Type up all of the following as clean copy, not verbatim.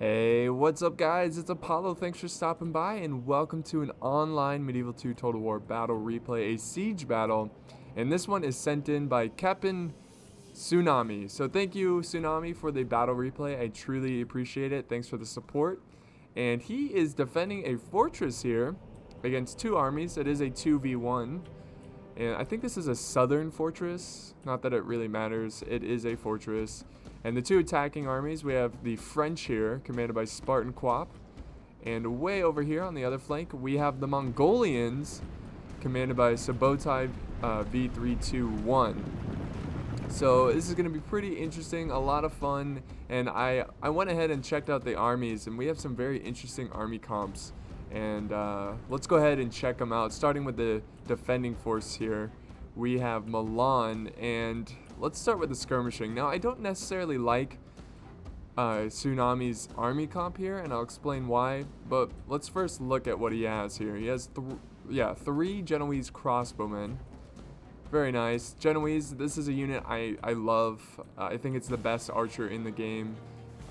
Hey, what's up guys? It's Apollo, thanks for stopping by and welcome to an online Medieval 2 Total War battle replay, a siege battle. And this one is sent in by Captain Tsunami. So thank you Tsunami for the battle replay, I truly appreciate it, thanks for the support. And he is defending a fortress here against two armies. It is a 2v1. And I think this is a southern fortress, not that it really matters, it is a fortress. And the two attacking armies, we have the French here, commanded by Spartan Quap. And way over here on the other flank, we have the Mongolians, commanded by Sabotai V321. So this is going to be pretty interesting, a lot of fun. And I went ahead and checked out the armies, and we have some very interesting army comps. And let's go ahead and check them out, starting with the defending force here. We have Milan, and let's start with the skirmishing. Now, I don't necessarily like Tsunami's army comp here, and I'll explain why. But let's first look at what he has here. He has three Genoese crossbowmen. Very nice. Genoese, this is a unit I love. I think it's the best archer in the game,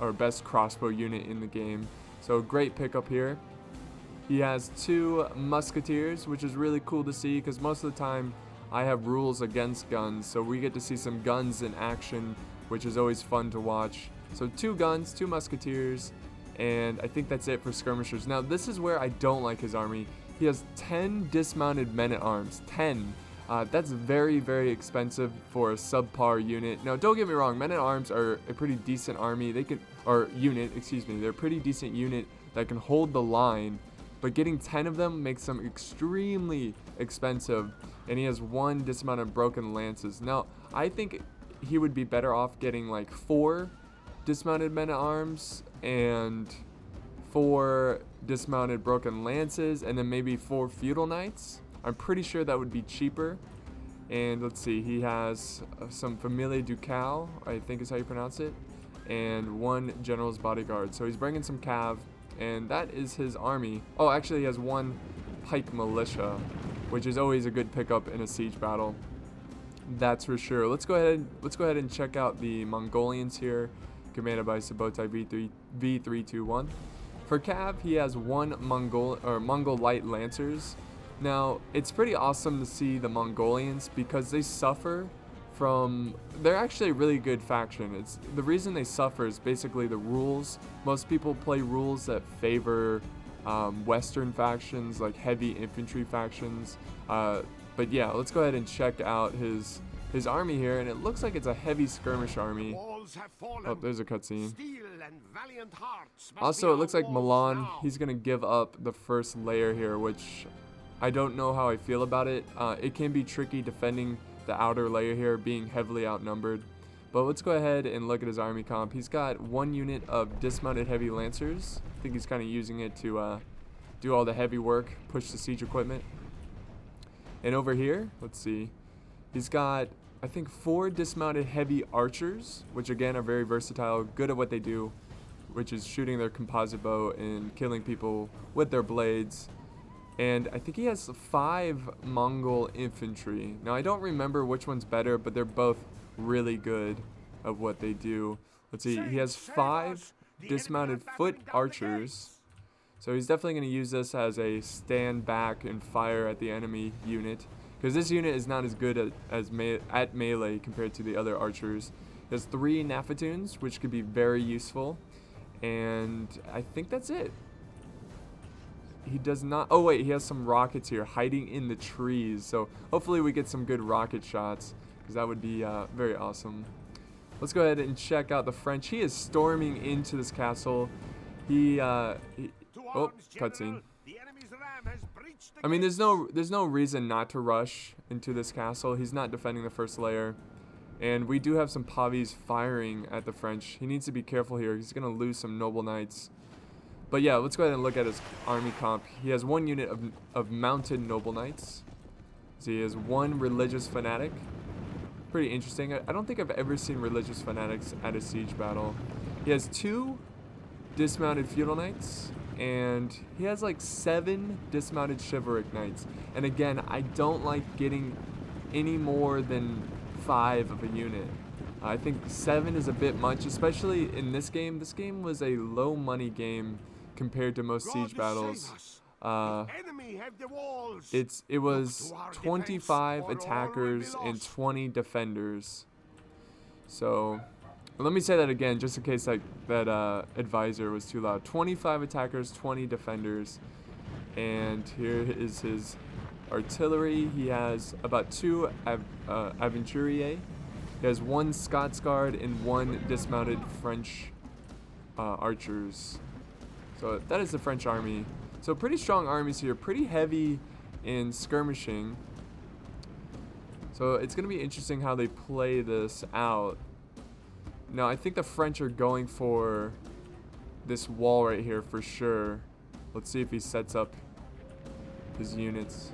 or best crossbow unit in the game. So great pickup here. He has two musketeers, which is really cool to see because most of the time I have rules against guns, so we get to see some guns in action, which is always fun to watch. So two guns, two musketeers, and I think that's it for skirmishers. Now this is where I don't like his army. He has 10 dismounted men-at-arms. 10. That's very, very expensive for a subpar unit. Now don't get me wrong, men-at-arms are a pretty decent army. They're a pretty decent unit that can hold the line. But getting 10 of them makes them extremely expensive, and he has one dismounted broken lances. Now, I think he would be better off getting like 4 dismounted men-at-arms and 4 dismounted broken lances, and then maybe 4 feudal knights. I'm pretty sure that would be cheaper. And let's see, he has some Familia Ducal, I think is how you pronounce it, and 1 general's bodyguard. So he's bringing some cav. And that is his army. Oh, actually he has 1 pike militia, which is always a good pickup in a siege battle. That's for sure. Let's go ahead and check out the Mongolians here, commanded by Sabotai V321. For cav, he has 1 Mongol light lancers. Now, it's pretty awesome to see the Mongolians because they suffer from, they're actually a really good faction. It's the reason they suffer is basically the rules. Most people play rules that favor Western factions, like heavy infantry factions. But yeah, let's go ahead and check out his army here, and it looks like it's a heavy skirmish army. Oh, there's a cutscene. Also, it looks like Milan, he's gonna give up the first layer here, which I don't know how I feel about it. It can be tricky defending the outer layer here, being heavily outnumbered. But let's go ahead and look at his army comp. He's got 1 unit of dismounted heavy lancers. I think he's kind of using it to do all the heavy work, push the siege equipment. And over here, let's see, he's got, I think, 4 dismounted heavy archers, which again are very versatile, good at what they do, which is shooting their composite bow and killing people with their blades. And I think he has 5 Mongol infantry. Now, I don't remember which one's better, but they're both really good at what they do. Let's see, he has 5 dismounted foot archers. So he's definitely going to use this as a stand back and fire at the enemy unit, because this unit is not as good at melee compared to the other archers. He has 3 Nafatoons, which could be very useful. And I think that's it. He does not, oh wait, he has some rockets here hiding in the trees, so hopefully we get some good rocket shots, because that would be very awesome. Let's go ahead and check out the French. He is storming into this castle. Oh, cutscene. I mean, there's no reason not to rush into this castle. He's not defending the first layer, and we do have some Pavis firing at the French. He needs to be careful here. He's gonna lose some noble knights. But yeah, let's go ahead and look at his army comp. He has 1 unit of mounted noble knights. So he has 1 religious fanatic. Pretty interesting. I don't think I've ever seen religious fanatics at a siege battle. He has 2 dismounted feudal knights, and he has like 7 dismounted chivalric knights. And again, I don't like getting any more than 5 of a unit. I think 7 is a bit much, especially in this game. This game was a low money game compared to most siege battles. It was 25 attackers and 20 defenders. So let me say that again, just in case that advisor was too loud. 25 attackers, 20 defenders, and here is his artillery. He has about 2 aventuriers. He has 1 Scots Guard and 1 dismounted French archers. So that is the French army. So pretty strong armies here, pretty heavy in skirmishing. So it's going to be interesting how they play this out. Now, I think the French are going for this wall right here for sure. Let's see if he sets up his units.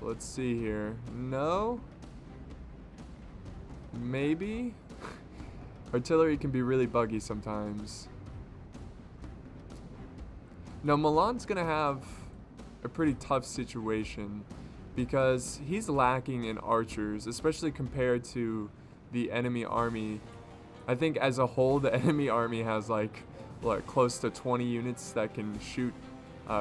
Let's see here. No? Maybe? Artillery can be really buggy sometimes. Now, Milan's going to have a pretty tough situation because he's lacking in archers, especially compared to the enemy army. I think as a whole, the enemy army has like close to 20 units that can shoot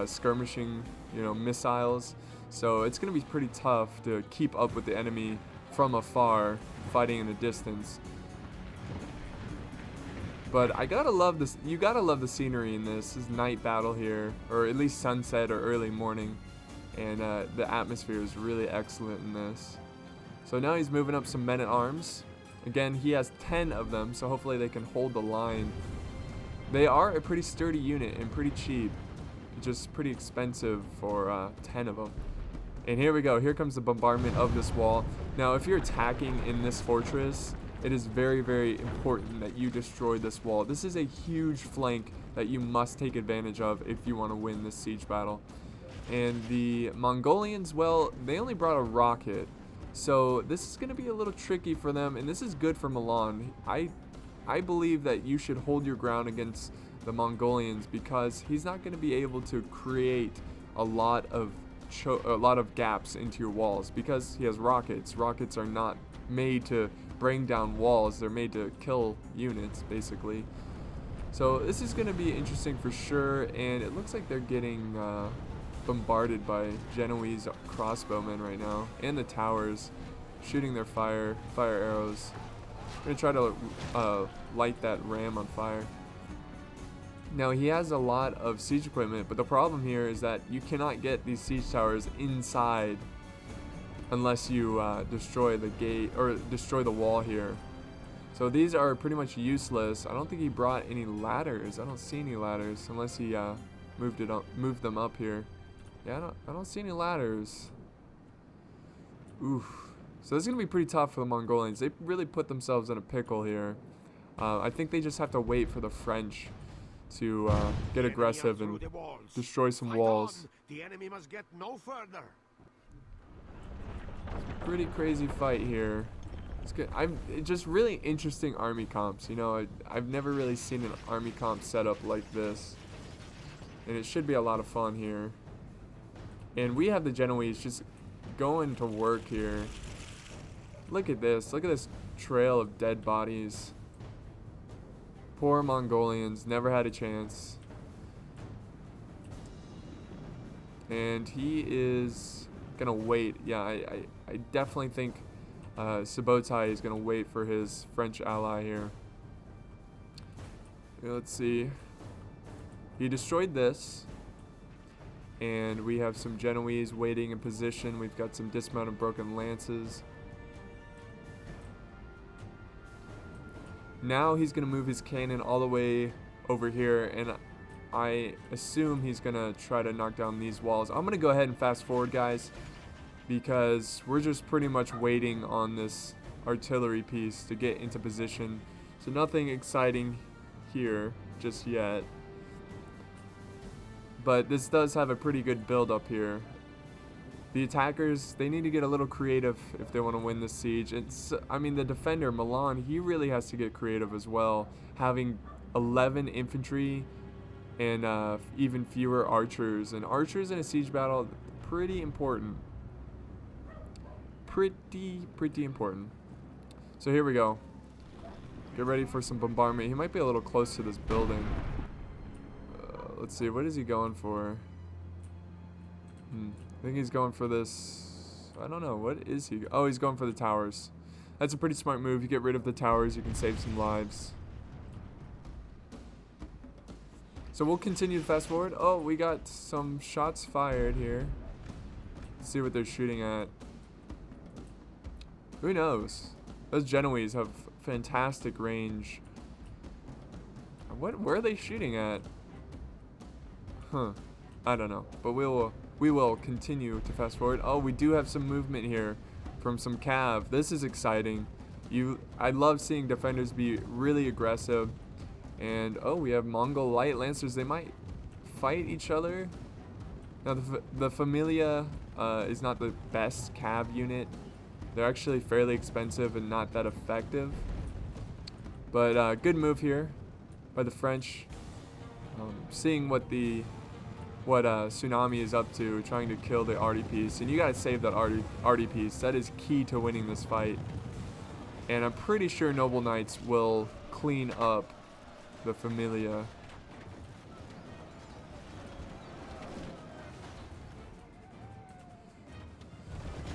skirmishing, missiles. So it's going to be pretty tough to keep up with the enemy from afar, fighting in the distance. But I gotta love this. You gotta love the scenery in this. This is night battle here, or at least sunset or early morning, and the atmosphere is really excellent in this. So now he's moving up some men at arms. Again, he has 10 of them, so hopefully they can hold the line. They are a pretty sturdy unit and pretty cheap, just pretty expensive for 10 of them. And here we go. Here comes the bombardment of this wall. Now, if you're attacking in this fortress, it is very, very important that you destroy this wall. This is a huge flank that you must take advantage of if you want to win this siege battle. And the Mongolians, well, they only brought a rocket. So this is going to be a little tricky for them, and this is good for Milan. I believe that you should hold your ground against the Mongolians because he's not going to be able to create a lot of gaps into your walls because he has rockets. Rockets are not made to bring down walls, they're made to kill units basically. So this is going to be interesting for sure, and it looks like they're getting bombarded by Genoese crossbowmen right now, and the towers shooting their fire arrows. I'm going to try to light that ram on fire. Now he has a lot of siege equipment, but the problem here is that you cannot get these siege towers inside unless you destroy the gate or destroy the wall here. So these are pretty much useless. I don't think he brought any ladders. I don't see any ladders unless he moved them up here. Yeah, I don't see any ladders. Oof. So this is gonna be pretty tough for the Mongolians. They really put themselves in a pickle here. I think they just have to wait for the French to get aggressive and destroy some walls. The enemy must get no further. Pretty crazy fight here. It's good. It's just really interesting army comps. I've never really seen an army comp set up like this, and it should be a lot of fun here. And we have the Genoese just going to work here. Look at this. Look at this trail of dead bodies. Poor Mongolians, never had a chance. And he is gonna wait. Yeah, I definitely think Subotai is gonna wait for his French ally here. Let's see. He destroyed this. And we have some Genoese waiting in position. We've got some dismounted broken lances. Now he's going to move his cannon all the way over here, and I assume he's going to try to knock down these walls. I'm going to go ahead and fast forward, guys, because we're just pretty much waiting on this artillery piece to get into position. So nothing exciting here just yet. But this does have a pretty good build up here. The attackers, they need to get a little creative if they want to win this siege. The defender, Milan, he really has to get creative as well. Having 11 infantry and even fewer archers. And archers in a siege battle, pretty important. Pretty important. So here we go. Get ready for some bombardment. He might be a little close to this building. Let's see, what is he going for? I think he's going for this. I don't know, what is he? Oh, he's going for the towers. That's a pretty smart move. You get rid of the towers, you can save some lives. So we'll continue to fast forward. Oh, we got some shots fired here. Let's see what they're shooting at. Who knows? Those Genoese have fantastic range. Where are they shooting at? Huh. I don't know. But we will continue to fast forward. Oh, we do have some movement here from some Cav. This is exciting. I love seeing defenders be really aggressive. And oh, we have Mongol light lancers. They might fight each other. Now the Familia is not the best Cav unit. They're actually fairly expensive and not that effective. But good move here by the French. Seeing what Tsunami is up to, trying to kill the RDPs, and you gotta save that RDPs. That is key to winning this fight. And I'm pretty sure Noble Knights will clean up the Familia.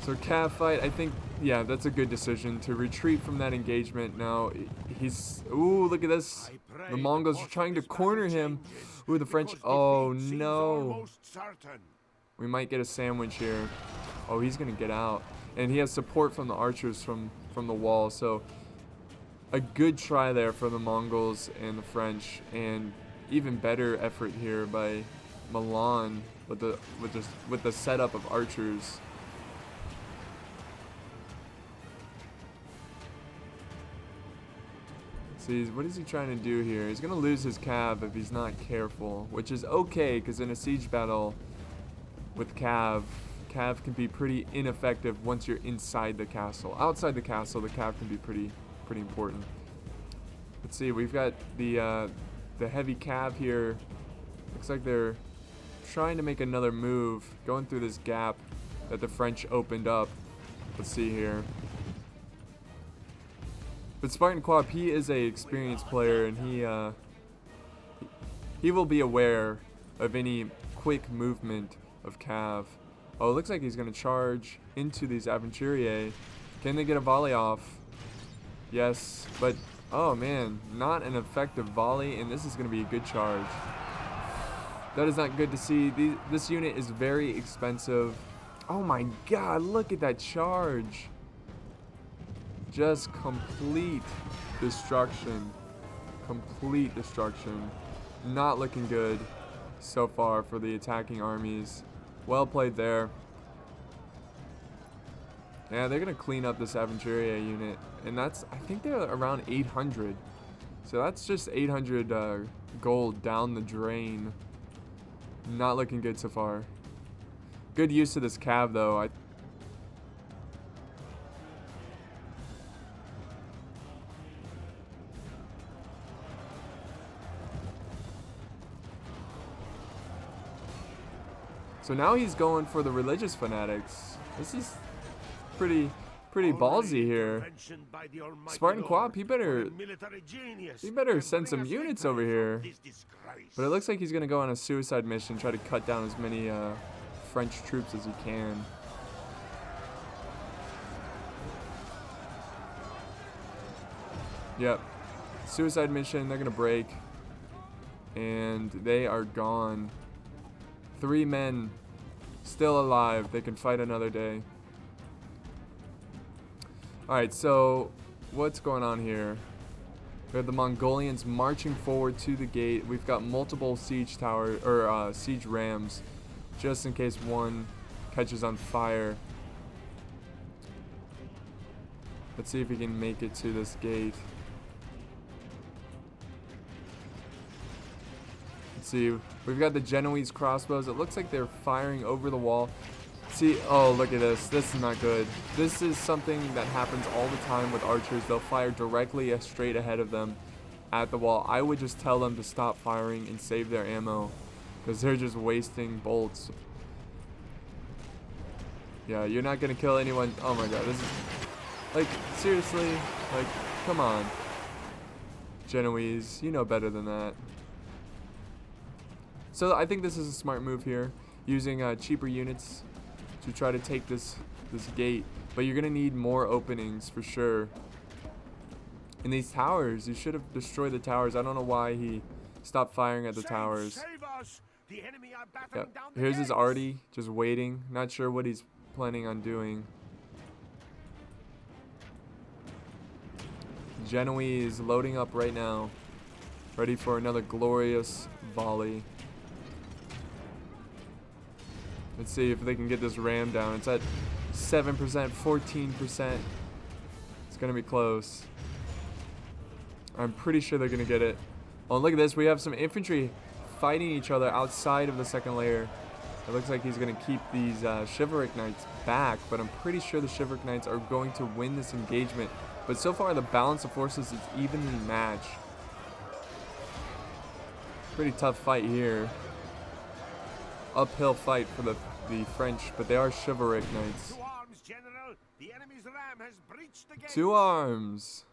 So Cav fight, I think, yeah, that's a good decision to retreat from that engagement. Now he's, ooh, look at this. The Mongols are trying to corner him. Ooh, the French, oh no. We might get a sandwich here. Oh, he's gonna get out. And he has support from the archers from the wall, so a good try there for the Mongols and the French, and even better effort here by Milan with the setup of archers. See, what is he trying to do here? He's gonna lose his Cav if he's not careful, which is okay, because in a siege battle with Cav can be pretty ineffective once you're inside the castle. Outside the castle, the Cav can be pretty important. Let's see, we've got the heavy Cav here. Looks like they're trying to make another move, going through this gap that the French opened up. Let's see here. But Spartan Quap, he is a experienced player, and he will be aware of any quick movement of Cav. Oh, it looks like he's gonna charge into these Aventuriers. Can they get a volley off? Yes, but oh man, not an effective volley, and this is gonna be a good charge. That is not good to see. This unit is very expensive. Oh my god, look at that charge. Just complete destruction. Complete destruction. Not looking good so far for the attacking armies. Well played there. Yeah, they're gonna clean up this Aventurier unit, and that's, I think they're around 800. So that's just 800 gold down the drain. Not looking good so far. Good use of this Cav though. So now he's going for the religious fanatics. This is pretty ballsy here. Spartan Quap, he better send some units over here. But it looks like he's gonna go on a suicide mission, try to cut down as many French troops as he can. Yep. Suicide mission, they're gonna break. And they are gone. 3 men still alive. They can fight another day. Alright, so what's going on here? We have the Mongolians marching forward to the gate. We've got multiple siege siege rams, just in case one catches on fire. Let's see if we can make it to this gate. Let's see, we've got the Genoese crossbows. It looks like they're firing over the wall. See, oh, look at this. This is not good. This is something that happens all the time with archers. They'll fire directly straight ahead of them at the wall. I would just tell them to stop firing and save their ammo, because they're just wasting bolts. Yeah, you're not going to kill anyone. Oh my god, this is, like, seriously. Like, come on. Genoese, you know better than that. So I think this is a smart move here, using cheaper units to try to take this gate. But you're gonna need more openings for sure. In these towers, you should have destroyed the towers. I don't know why he stopped firing at the towers. Save us. The enemy are Yep. battering down the Here's his gates. arty, just waiting. Not sure what he's planning on doing. Genoese loading up right now, ready for another glorious volley. Let's see if they can get this ram down. It's at 7%, 14%. It's gonna be close. I'm pretty sure they're gonna get it. Oh, look at this. We have some infantry fighting each other outside of the second layer. It looks like he's gonna keep these chivalric knights back, but I'm pretty sure the chivalric knights are going to win this engagement. But so far, the balance of forces is evenly matched. Pretty tough fight here. Uphill fight for the French, but they are chivalric knights. To arms, General. The enemy's ram has breached the gates. To arms.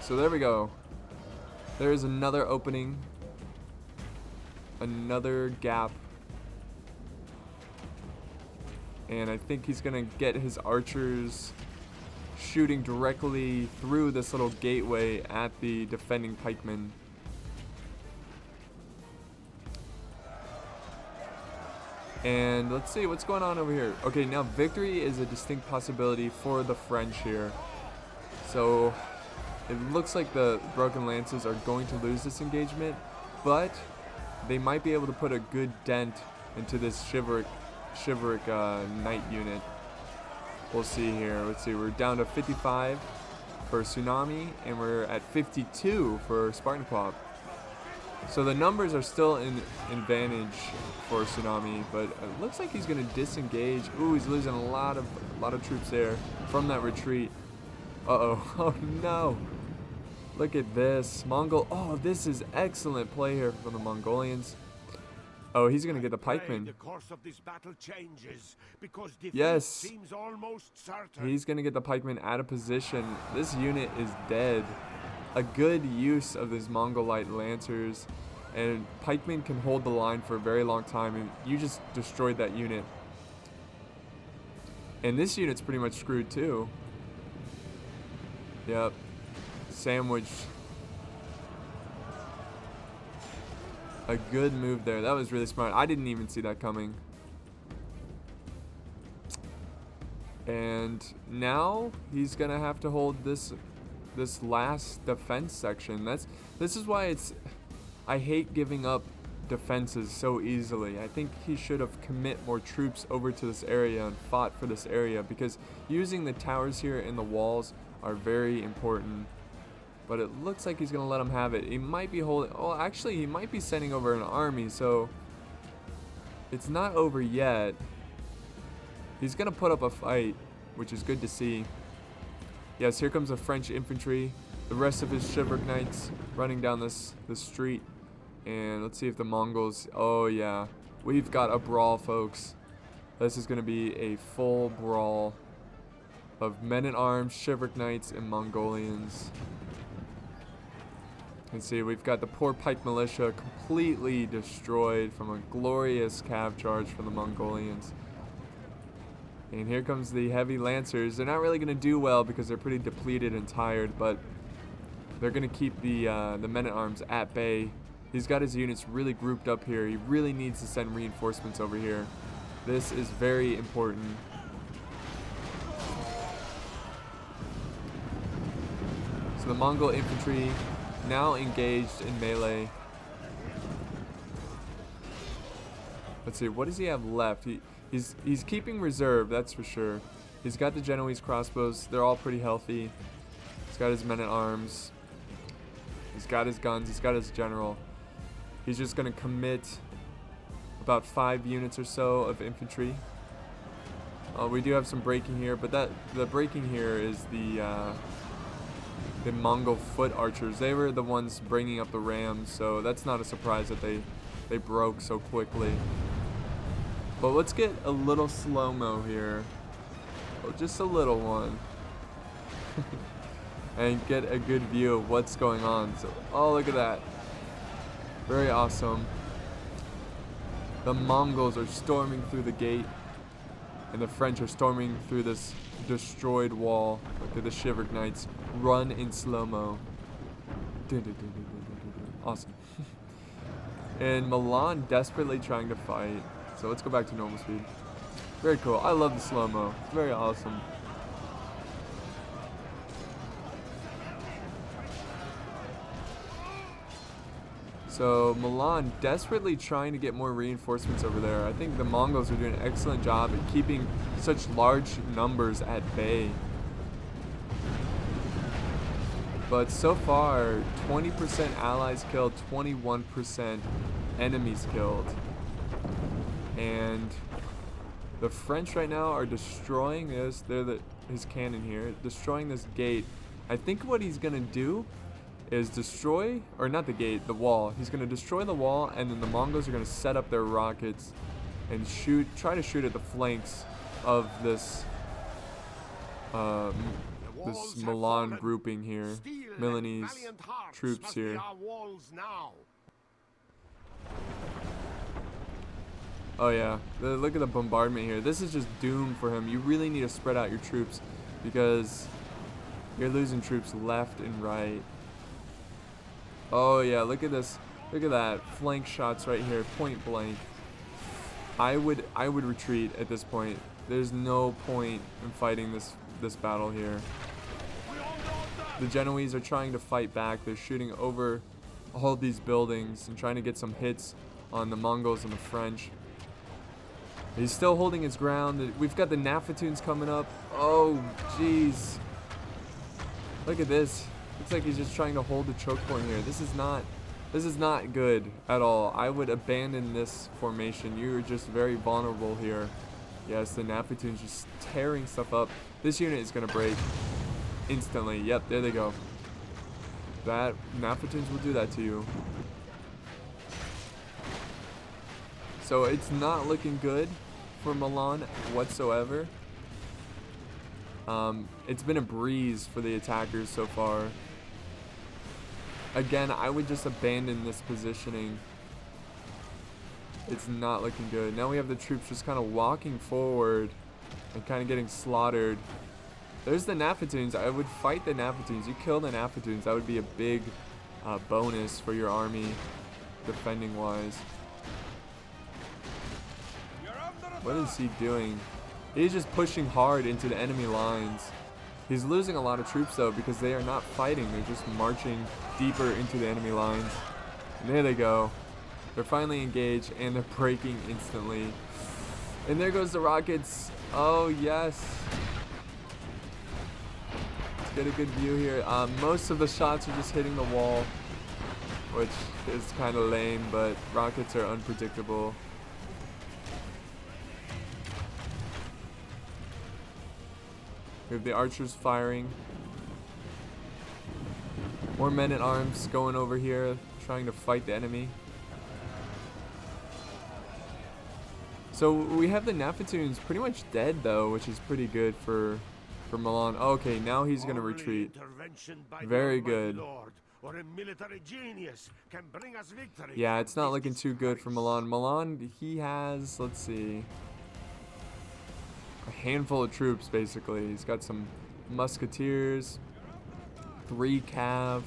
So there we go. There is another opening. Another gap. And I think he's gonna get his archers shooting directly through this little gateway at the defending pikemen. And let's see what's going on over here. Okay, now victory is a distinct possibility for the French here. So it looks like the Broken Lances are going to lose this engagement, but they might be able to put a good dent into this chivalric knight unit. We'll see here. Let's see. We're down to 55 for Tsunami, and we're at 52 for Spartan Quap. So the numbers are still in advantage for Tsunami, but it looks like he's going to disengage. Ooh, he's losing a lot of troops there from that retreat. Uh-oh. Oh, no. Look at this. Mongol. Oh, this is excellent play here from the Mongolians. Oh, he's going to get the pikemen. The course of this battle changes because defeat Yes. seems almost certain. He's going to get the pikemen out of position. This unit is dead. A good use of these Mongolite lancers, and pikemen can hold the line for a very long time, and you just destroyed that unit. And this unit's pretty much screwed too. Yep. Sandwiched. A good move there. That was really smart. I didn't even see that coming. And now he's gonna have to hold this last defense section. This is why I hate giving up defenses so easily. I think he should have commit more troops over to this area and fought for this area, because using the towers here and the walls are very important. But it looks like he's gonna let him have it. He might be holding. Oh, actually, he might be sending over an army, so it's not over yet. He's gonna put up a fight, which is good to see. Yes, here comes the French infantry, the rest of his chivalric knights running down this street. And let's see if the Mongols. Oh yeah, we've got a brawl, folks. This is gonna be a full brawl of men-at-arms, chivalric knights, and Mongolians. And see, we've got the poor pike militia completely destroyed from a glorious cav charge from the Mongolians. And here comes the heavy lancers. They're not really going to do well because they're pretty depleted and tired, but they're going to keep the men-at-arms at bay. He's got his units really grouped up here. He really needs to send reinforcements over here. This is very important. So the Mongol infantry now engaged in melee. Let's see, what does he have left? He's keeping reserve, that's for sure. He's got the Genoese crossbows. They're all pretty healthy. He's got his men-at-arms. He's got his guns. He's got his general. He's just going to commit about 5 units or so of infantry. We do have some breaking here, but the breaking here is the Mongol foot archers. They were the ones bringing up the rams, so that's not a surprise that they broke so quickly. But let's get a little slow-mo here. Oh, just a little one. and get a good view of what's going on. So, oh, look at that. Very awesome. The Mongols are storming through the gate, and the French are storming through this destroyed wall. Look at the Shiverick Knights run in slow-mo. Awesome. And Milan desperately trying to fight. So let's go back to normal speed. Very cool. I love the slow-mo. It's very awesome. So Milan desperately trying to get more reinforcements over there. I think the Mongols are doing an excellent job at keeping such large numbers at bay. But so far, 20% allies killed, 21% enemies killed. And the French right now are destroying this. His cannon here, destroying this gate. I think what he's gonna do is destroy, or not the gate, the wall. He's gonna destroy the wall, and then the Mongols are gonna set up their rockets and try to shoot at the flanks of this Milan grouping here, Milanese troops here. Oh yeah, look at the bombardment here. This is just doom for him. You really need to spread out your troops because you're losing troops left and right. Oh yeah, look at this. Look at that. Flank shots right here, point blank. I would retreat at this point. There's no point in fighting this battle here. The Genoese are trying to fight back. They're shooting over all these buildings and trying to get some hits on the Mongols and the French. He's still holding his ground. We've got the Nafatoons coming up. Oh, jeez. Look at this. Looks like he's just trying to hold the choke point here. This is not good at all. I would abandon this formation. You're just very vulnerable here. Yes, the Nafatoons just tearing stuff up. This unit is going to break instantly. Yep, there they go. That Nafatoons will do that to you. So it's not looking good for Milan whatsoever. It's been a breeze for the attackers so far. Again, I would just abandon this positioning. It's not looking good. Now we have the troops just kind of walking forward and kind of getting slaughtered. There's the Nafatoons. I would fight the Nafatoons. You kill the Nafatoons, that would be a big bonus for your army defending wise. What is he doing? He's just pushing hard into the enemy lines. He's losing a lot of troops though because they are not fighting. They're just marching deeper into the enemy lines. And there they go. They're finally engaged and they're breaking instantly. And there goes the rockets. Oh yes. Let's get a good view here. Most of the shots are just hitting the wall, which is kind of lame, but rockets are unpredictable. We have the archers firing. More men-at-arms going over here, trying to fight the enemy. So we have the Nafatoons pretty much dead though, which is pretty good for Milan. Oh, okay, now he's gonna retreat. Very good. Yeah, it's not looking too good for Milan. Milan, he has, let's see, a handful of troops basically. He's got some musketeers, 3 cav,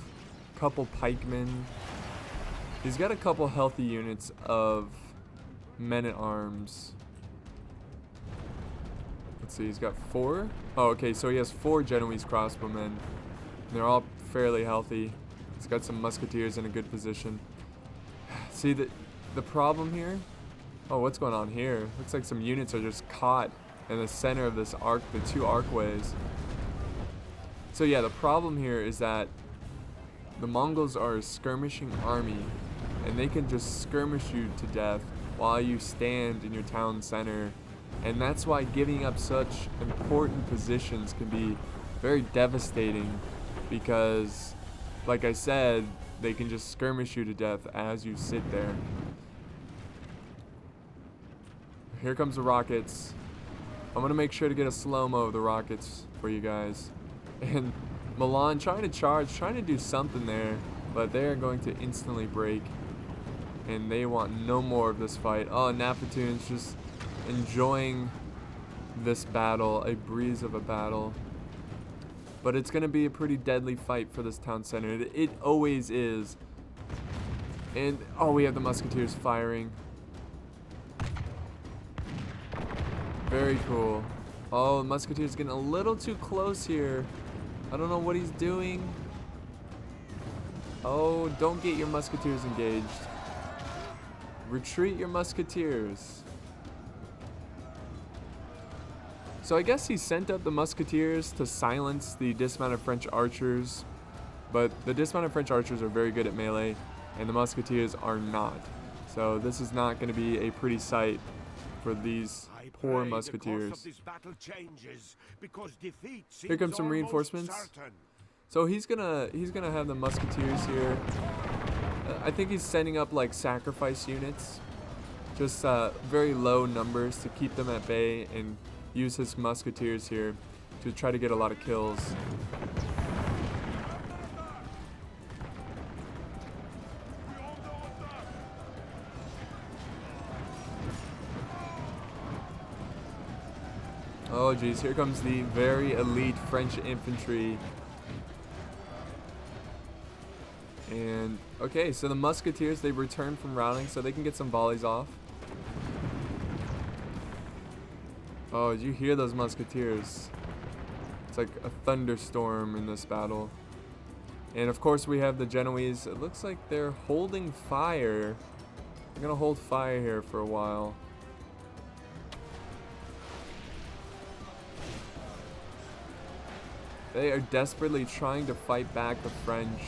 couple pikemen. He's got a couple healthy units of men-at-arms. Let's see, he's got 4. Oh, okay, so he has 4 Genoese crossbowmen. They're all fairly healthy. He's got some musketeers in a good position. See, the problem here? Oh, what's going on here? Looks like some units are just caught in the center of this arc, the 2 arcways. So yeah, the problem here is that the Mongols are a skirmishing army, and they can just skirmish you to death while you stand in your town center. And that's why giving up such important positions can be very devastating, because, like I said, they can just skirmish you to death as you sit there. Here comes the rockets. I'm gonna make sure to get a slow-mo of the rockets for you guys. And Milan trying to charge, trying to do something there, but they're going to instantly break. And they want no more of this fight. Oh, Napatoon's just enjoying this battle, a breeze of a battle. But it's going to be a pretty deadly fight for this town center. It always is. And, oh, we have the musketeers firing. Very cool. Oh, the musketeer's getting a little too close here. I don't know what he's doing. Oh, don't get your musketeers engaged. Retreat your musketeers. So I guess he sent up the musketeers to silence the dismounted French archers. But the dismounted French archers are very good at melee, and the musketeers are not. So this is not going to be a pretty sight for these poor musketeers. Here comes some reinforcements. So he's gonna have the musketeers here. I think he's sending up like sacrifice units, just very low numbers to keep them at bay, and use his musketeers here to try to get a lot of kills. Oh geez, here comes the very elite French infantry. And okay, so the musketeers, they return from routing so they can get some volleys off. Oh, did you hear those musketeers? It's like a thunderstorm in this battle. And of course we have the Genoese. It looks like they're holding fire. They're gonna hold fire here for a while. They are desperately trying to fight back the French.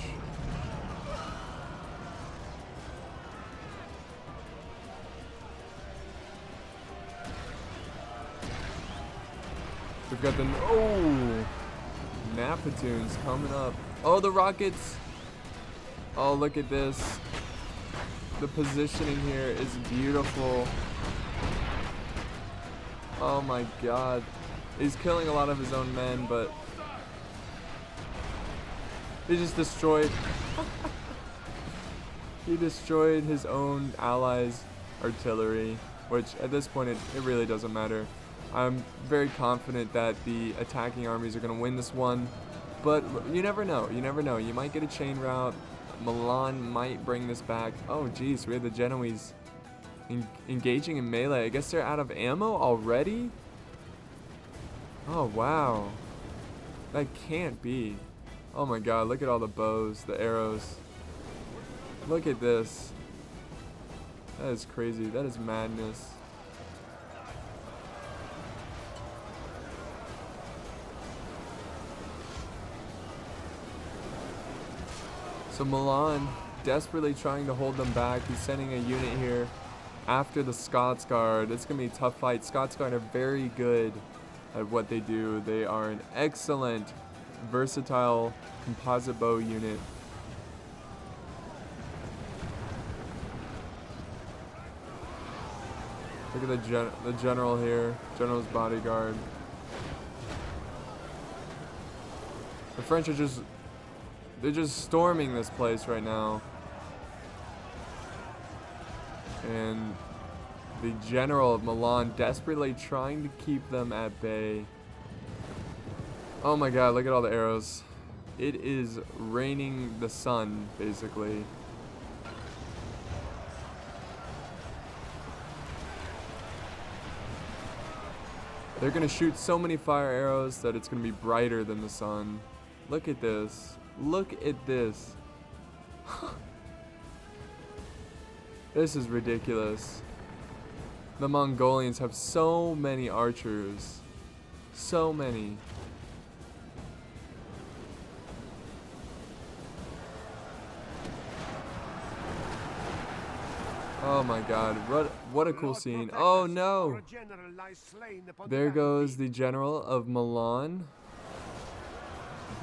We've got the, oh, Napatoons coming up. Oh, the rockets. Oh, look at this. The positioning here is beautiful. Oh my god. He's killing a lot of his own men, but he just destroyed. He destroyed his own allies' artillery, which at this point it really doesn't matter. I'm very confident that the attacking armies are going to win this one, but you never know. You never know. You might get a chain route. Milan might bring this back. Oh, geez, we have the Genoese engaging in melee. I guess they're out of ammo already? Oh, wow. That can't be. Oh my god, look at all the bows, the arrows. Look at this. That is crazy. That is madness. So Milan desperately trying to hold them back. He's sending a unit here after the Scots Guard. It's going to be a tough fight. Scots Guard are very good at what they do. They are an excellent, versatile composite bow unit. Look at the general here, general's bodyguard. The French are they're just storming this place right now. And the general of Milan desperately trying to keep them at bay. Oh my god, look at all the arrows. It is raining the sun, basically. They're gonna shoot so many fire arrows that it's gonna be brighter than the sun. Look at this. Look at this. This is ridiculous. The Mongolians have so many archers. So many. Oh my god, what a cool scene. Oh no! There goes the general of Milan.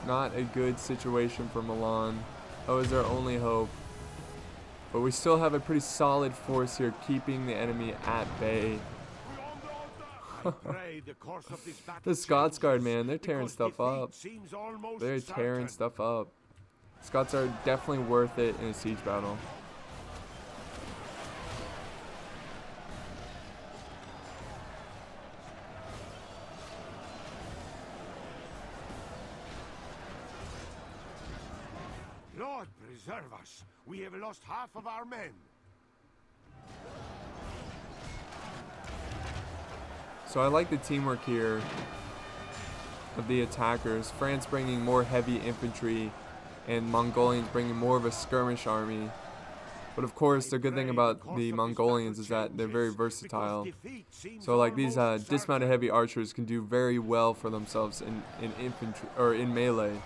Not a good situation for Milan. That was their only hope. But we still have a pretty solid force here keeping the enemy at bay. Pray the course of this battle The Scots Guard, changes, man, they're tearing because stuff defeat up. seems almost They're tearing certain. stuff up. Scots are definitely worth it in a siege battle. Lord preserve us. We have lost half of our men. So I like the teamwork here of the attackers. France bringing more heavy infantry and Mongolians bringing more of a skirmish army. But of course, the good thing about the Mongolians is that they're very versatile. So like these dismounted heavy archers can do very well for themselves in infantry or in melee.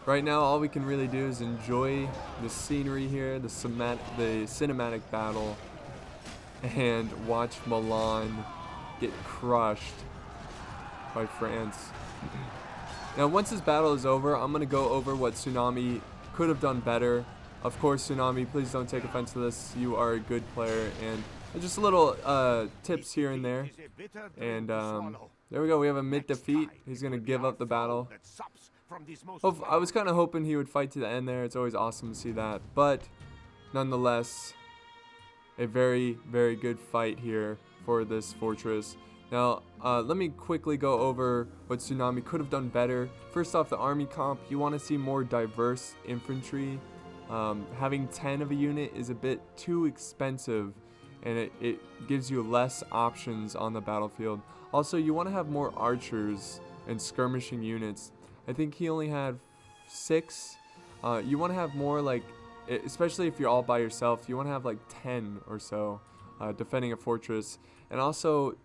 Right now, all we can really do is enjoy the scenery here, the cinematic battle, and watch Milan get crushed by France. Now, once this battle is over, I'm going to go over what Tsunami could have done better. Of course, Tsunami, please don't take offense to this. You are a good player, and just little tips here and there. And there we go. We have a mid-defeat. He's going to give up the battle. I was kind of hoping he would fight to the end there. It's always awesome to see that. But nonetheless, a very, very good fight here for this fortress. Now, let me quickly go over what Tsunami could have done better. First off, the army comp. You want to see more diverse infantry. Having 10 of a unit is a bit too expensive, and it gives you less options on the battlefield. Also, you want to have more archers and skirmishing units. I think he only had 6. You want to have more, like, especially if you're all by yourself, you want to have like 10 or so defending a fortress. And also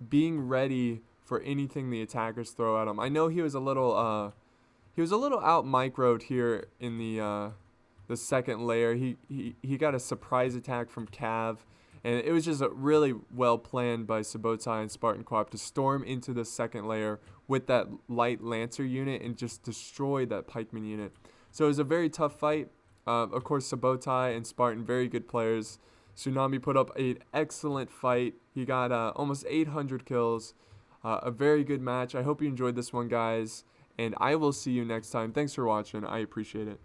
being ready for anything the attackers throw at him. I know he was a little out microed here in the second layer. He got a surprise attack from Cav, and it was just really well planned by Subotai and Spartan Co-op to storm into the second layer with that light lancer unit and just destroy that pikeman unit. So it was a very tough fight. Of course, Subotai and Spartan, very good players. Tsunami put up an excellent fight. He got almost 800 kills. A very good match. I hope you enjoyed this one, guys. And I will see you next time. Thanks for watching. I appreciate it.